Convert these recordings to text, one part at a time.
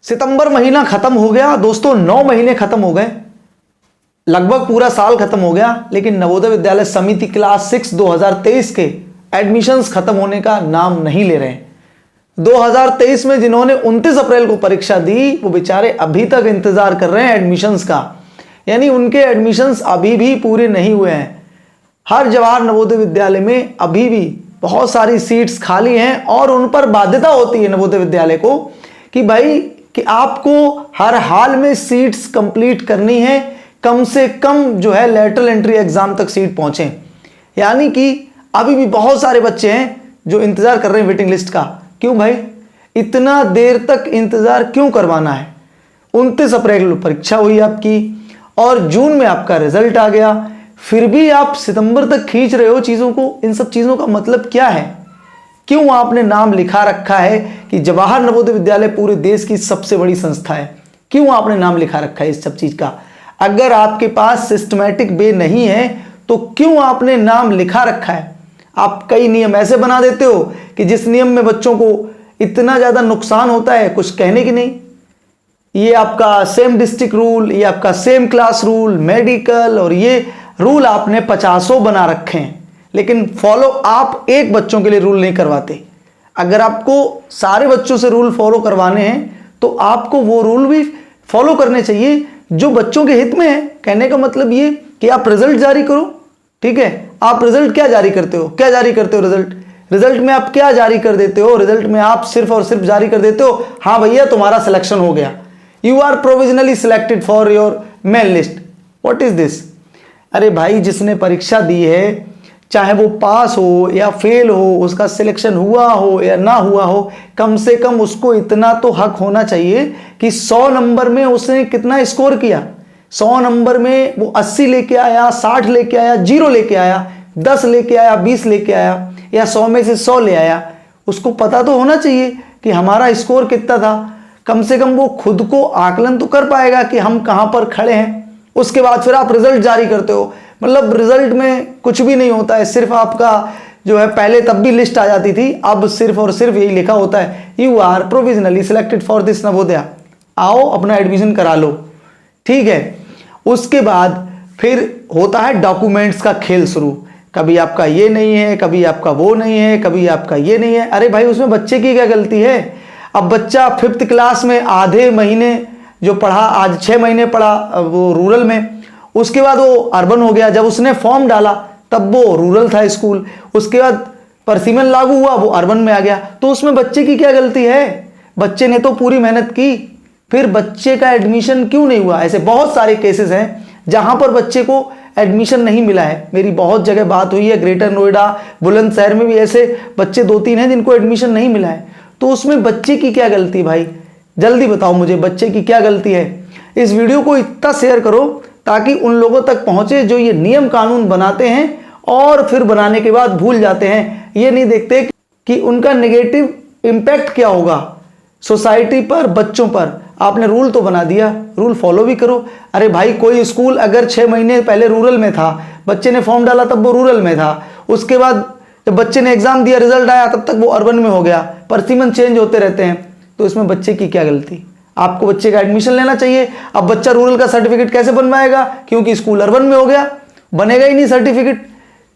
सितंबर महीना खत्म हो गया दोस्तों, 9 महीने खत्म हो गए, लगभग पूरा साल खत्म हो गया, लेकिन नवोदय विद्यालय समिति क्लास 6 2023 के एडमिशंस खत्म होने का नाम नहीं ले रहे हैं। 2023 में जिन्होंने 29 अप्रैल को परीक्षा दी वो बेचारे अभी तक इंतजार कर रहे हैं एडमिशंस का, यानी उनके एडमिशंस अभी भी पूरे नहीं हुए हैं। हर जवाहर नवोदय विद्यालय में अभी भी बहुत सारी सीट्स खाली हैं और उन पर बाध्यता होती है नवोदय विद्यालय को कि भाई कि आपको हर हाल में सीट्स कंप्लीट करनी है, कम से कम जो है लेटरल एंट्री एग्जाम तक सीट पहुंचे। यानी कि अभी भी बहुत सारे बच्चे हैं जो इंतजार कर रहे हैं वेटिंग लिस्ट का। क्यों भाई, इतना देर तक इंतजार क्यों करवाना है? 29 अप्रैल को परीक्षा हुई आपकी और जून में आपका रिजल्ट आ गया, फिर भी आप सितंबर तक खींच रहे हो चीजों को। इन सब चीजों का मतलब क्या है? क्यों आपने नाम लिखा रखा है कि जवाहर नवोदय विद्यालय पूरे देश की सबसे बड़ी संस्था है? क्यों आपने नाम लिखा रखा है इस सब चीज का? अगर आपके पास सिस्टमैटिक वे नहीं है तो क्यों आपने नाम लिखा रखा है? आप कई नियम ऐसे बना देते हो कि जिस नियम में बच्चों को इतना ज्यादा नुकसान होता है कुछ कहने की नहीं। ये आपका सेम डिस्ट्रिक्ट रूल, ये आपका सेम क्लास रूल, मेडिकल, और ये रूल आपने 50 बना रखे हैं, लेकिन फॉलो आप एक बच्चों के लिए रूल नहीं करवाते। अगर आपको सारे बच्चों से रूल फॉलो करवाने हैं तो आपको वो रूल भी फॉलो करने चाहिए जो बच्चों के हित में है। कहने का मतलब ये कि आप रिजल्ट जारी करो, ठीक है? आप रिजल्ट क्या जारी करते हो? क्या जारी करते हो? रिजल्ट में आप क्या जारी कर देते हो? रिजल्ट में आप सिर्फ और सिर्फ जारी कर देते हो, हाँ भैया तुम्हारा सिलेक्शन हो गया, you are provisionally selected for your main list. What is this? अरे भाई, जिसने परीक्षा दी है चाहे वो पास हो या फेल हो, उसका सिलेक्शन हुआ हो या ना हुआ हो, कम से कम उसको इतना तो हक होना चाहिए कि 100 नंबर में उसने कितना स्कोर किया। 100 नंबर में वो 80 लेके आया, 60 लेके आया, 0 लेके आया, 10 लेके आया, 20 लेके आया, या 100 में से 100 ले आया। उसको पता तो होना चाहिए कि हमारा स्कोर कितना था। कम से कम वो खुद को आकलन तो कर पाएगा कि हम कहाँ पर खड़े हैं। उसके बाद फिर आप रिजल्ट जारी करते हो। मतलब रिजल्ट में कुछ भी नहीं होता है, सिर्फ आपका जो है, पहले तब भी लिस्ट आ जाती थी, अब सिर्फ और सिर्फ यही लिखा होता है, you are provisionally selected for this Navodaya, आओ अपना एडमिशन करा लो, ठीक है? उसके बाद फिर होता है डॉक्यूमेंट्स का खेल शुरू। कभी आपका ये नहीं है, कभी आपका वो नहीं है, कभी आपका ये नहीं है। अरे भाई, उसमें बच्चे की क्या गलती है? अब बच्चा 5th क्लास में आधे महीने जो पढ़ा, आज 6 महीने पढ़ा वो रूरल में, उसके बाद वो अर्बन हो गया। जब उसने फॉर्म डाला तब वो रूरल था स्कूल, उसके बाद परसिमन लागू हुआ, वो अर्बन में आ गया। तो उसमें बच्चे की क्या गलती है? बच्चे ने तो पूरी मेहनत की, फिर बच्चे का एडमिशन क्यों नहीं हुआ? ऐसे बहुत सारे केसेस हैं जहां पर बच्चे को एडमिशन नहीं मिला है। मेरी बहुत जगह बात हुई है, ग्रेटर नोएडा, बुलंदशहर में भी ऐसे बच्चे 2-3 हैं जिनको एडमिशन नहीं मिला है। तो उसमें बच्चे की क्या गलती भाई? जल्दी बताओ मुझे, बच्चे की क्या गलती है? इस वीडियो को इतना शेयर करो ताकि उन लोगों तक पहुंचे जो ये नियम कानून बनाते हैं और फिर बनाने के बाद भूल जाते हैं। ये नहीं देखते कि उनका नेगेटिव इम्पैक्ट क्या होगा सोसाइटी पर, बच्चों पर। आपने रूल तो बना दिया, रूल फॉलो भी करो। अरे भाई, कोई स्कूल अगर 6 महीने पहले रूरल में था, बच्चे ने फॉर्म डाला तब वो रूरल में था, उसके बाद जब बच्चे ने एग्जाम दिया, रिजल्ट आया, तब तक वो अर्बन में हो गया। परसिमन चेंज होते रहते हैं, तो इसमें बच्चे की क्या गलती? आपको बच्चे का एडमिशन लेना चाहिए। अब बच्चा रूरल का सर्टिफिकेट कैसे बनवाएगा? क्योंकि स्कूल अर्बन में हो गया, बनेगा ही नहीं सर्टिफिकेट।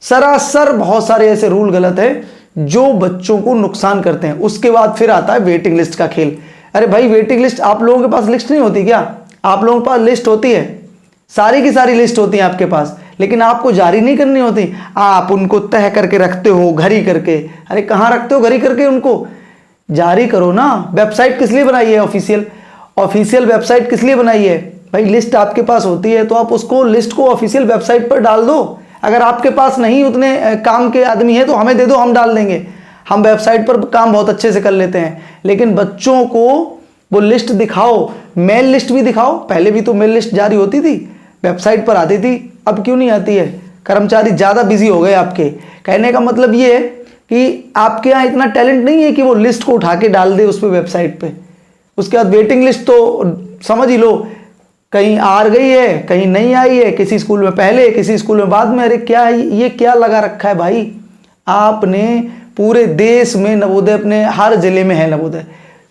सरासर बहुत सारे ऐसे रूल गलत है जो बच्चों को नुकसान करते हैं। उसके बाद फिर आता है वेटिंग लिस्ट का खेल। अरे भाई, वेटिंग लिस्ट, आप लोगों के पास लिस्ट नहीं होती क्या? आप लोगों के पास लिस्ट होती है, सारी की सारी लिस्ट होती है आपके पास, लेकिन आपको जारी नहीं करनी होती। आप उनको तय करके रखते हो, घड़ी करके। अरे कहाँ रखते हो घड़ी करके? उनको जारी करो ना। वेबसाइट किस लिए बनाई है? ऑफिशियल वेबसाइट किस लिए बनाई है भाई? लिस्ट आपके पास होती है तो आप उसको, लिस्ट को ऑफिशियल वेबसाइट पर डाल दो। अगर आपके पास नहीं उतने काम के आदमी है तो हमें दे दो, हम डाल देंगे। हम वेबसाइट पर काम बहुत अच्छे से कर लेते हैं, लेकिन बच्चों को वो लिस्ट दिखाओ, मेल लिस्ट भी दिखाओ। पहले भी तो मेल लिस्ट जारी होती थी, वेबसाइट पर आती थी, अब क्यों नहीं आती है? कर्मचारी ज़्यादा बिजी हो गए आपके। कहने का मतलब ये है कि आपके यहाँ इतना टैलेंट नहीं है कि वो लिस्ट को उठा के डाल दे उस पर, वेबसाइट पे। उसके बाद वेटिंग लिस्ट तो समझ ही लो, कहीं आ गई है, कहीं नहीं आई है, किसी स्कूल में पहले, किसी स्कूल में बाद में। अरे क्या है ये, क्या लगा रखा है भाई? आपने पूरे देश में नवोदय, अपने हर जिले में है नवोदय,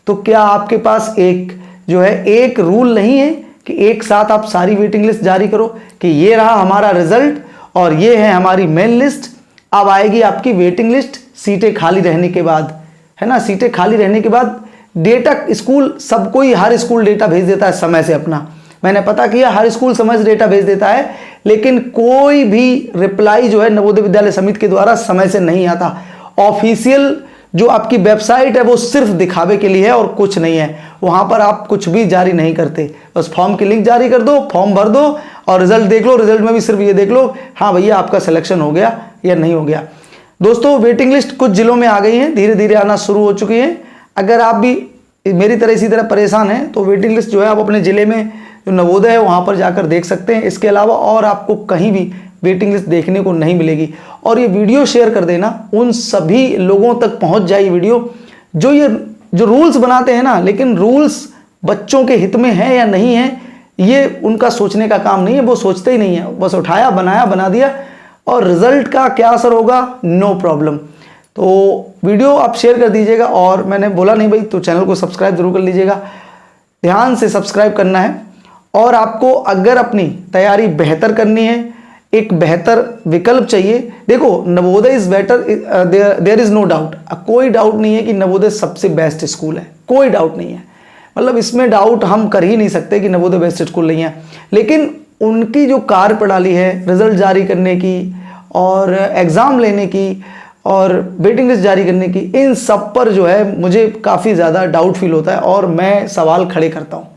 तो क्या आपके पास एक जो है एक रूल नहीं है कि एक साथ आप सारी वेटिंग लिस्ट जारी करो कि ये रहा हमारा रिजल्ट और ये है हमारी मेन लिस्ट। अब आएगी आपकी वेटिंग लिस्ट सीटें खाली रहने के बाद, है ना। सीटें खाली रहने के बाद डेटा स्कूल, सबको ही हर स्कूल डेटा भेज देता है समय से अपना। मैंने पता किया, हर स्कूल समय से डेटा भेज देता है, लेकिन कोई भी रिप्लाई जो है नवोदय विद्यालय समिति के द्वारा समय से नहीं आता। ऑफिशियल जो आपकी वेबसाइट है वो सिर्फ दिखावे के लिए है और कुछ नहीं है। वहां पर आप कुछ भी जारी नहीं करते, बस फॉर्म की लिंक जारी कर दो, फॉर्म भर दो और रिजल्ट देख लो। रिजल्ट में भी सिर्फ ये देख लो, हाँ भैया आपका सिलेक्शन हो गया या नहीं हो गया। दोस्तों वेटिंग लिस्ट कुछ जिलों में आ गई है, धीरे धीरे आना शुरू हो चुकी है। अगर आप भी मेरी तरह इसी तरह परेशान हैं तो वेटिंग लिस्ट जो है आप अपने जिले में जो नवोदय है वहां पर जाकर देख सकते हैं। इसके अलावा और आपको कहीं भी वेटिंग लिस्ट देखने को नहीं मिलेगी। और ये वीडियो शेयर कर देना, उन सभी लोगों तक पहुंच जाए ये वीडियो जो रूल्स बनाते हैं ना, लेकिन रूल्स बच्चों के हित में है या नहीं है ये उनका सोचने का काम नहीं है, वो सोचते ही नहीं है, बस उठाया बनाया बना दिया। और रिजल्ट का क्या असर होगा, नो प्रॉब्लम। तो वीडियो आप शेयर कर दीजिएगा और मैंने बोला नहीं भाई तो चैनल को सब्सक्राइब जरूर कर लीजिएगा, ध्यान से सब्सक्राइब करना है। और आपको अगर अपनी तैयारी बेहतर करनी है, एक बेहतर विकल्प चाहिए, देखो Navodaya is better, there is no doubt, कोई डाउट नहीं है कि नवोदय सबसे बेस्ट स्कूल है, कोई डाउट नहीं है। मतलब इसमें डाउट हम कर ही नहीं सकते कि नवोदय बेस्ट स्कूल नहीं है, लेकिन उनकी जो कार्यप्रणाली है रिजल्ट जारी करने की और एग्जाम लेने की और वेटिंग लिस्ट जारी करने की, इन सब पर जो है मुझे काफ़ी ज़्यादा डाउट फील होता है और मैं सवाल खड़े करता हूँ।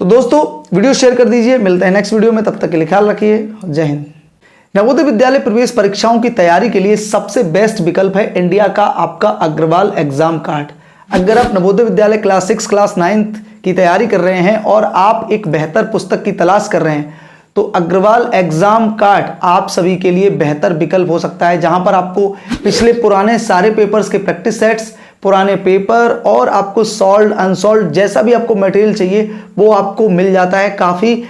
तो दोस्तों वीडियो शेयर कर दीजिए, मिलते हैं नेक्स्ट वीडियो में, तब तक के लिए ख्याल रखिए, जय हिंद। नवोदय विद्यालय प्रवेश परीक्षाओं की तैयारी के लिए सबसे बेस्ट विकल्प है इंडिया का आपका अग्रवाल एग्जाम कार्ड। अगर आप नवोदय विद्यालय क्लास 6 क्लास 9 की तैयारी कर रहे हैं और आप एक बेहतर पुस्तक की तलाश कर रहे हैं तो अग्रवाल एग्जाम कार्ड आप सभी के लिए बेहतर विकल्प हो सकता है, जहां पर आपको पिछले पुराने सारे पेपर्स के प्रैक्टिस सेट्स, पुराने पेपर और आपको सॉल्व अनसॉल्व जैसा भी आपको मटेरियल चाहिए वो आपको मिल जाता है काफ़ी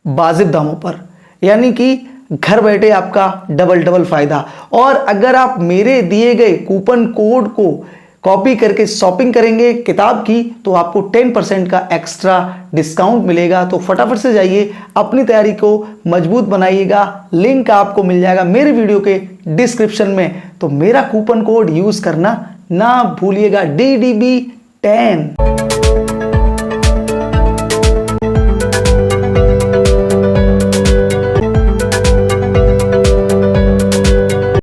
वाजिब दामों पर। यानी कि घर बैठे आपका डबल फायदा। और अगर आप मेरे दिए गए कूपन कोड को कॉपी करके शॉपिंग करेंगे किताब की तो आपको 10% का एक्स्ट्रा डिस्काउंट मिलेगा। तो फटाफट से जाइए, अपनी तैयारी को मजबूत बनाइएगा। लिंक आपको मिल जाएगा मेरे वीडियो के डिस्क्रिप्शन में, तो मेरा कूपन कोड यूज करना ना भूलिएगा, DDB10।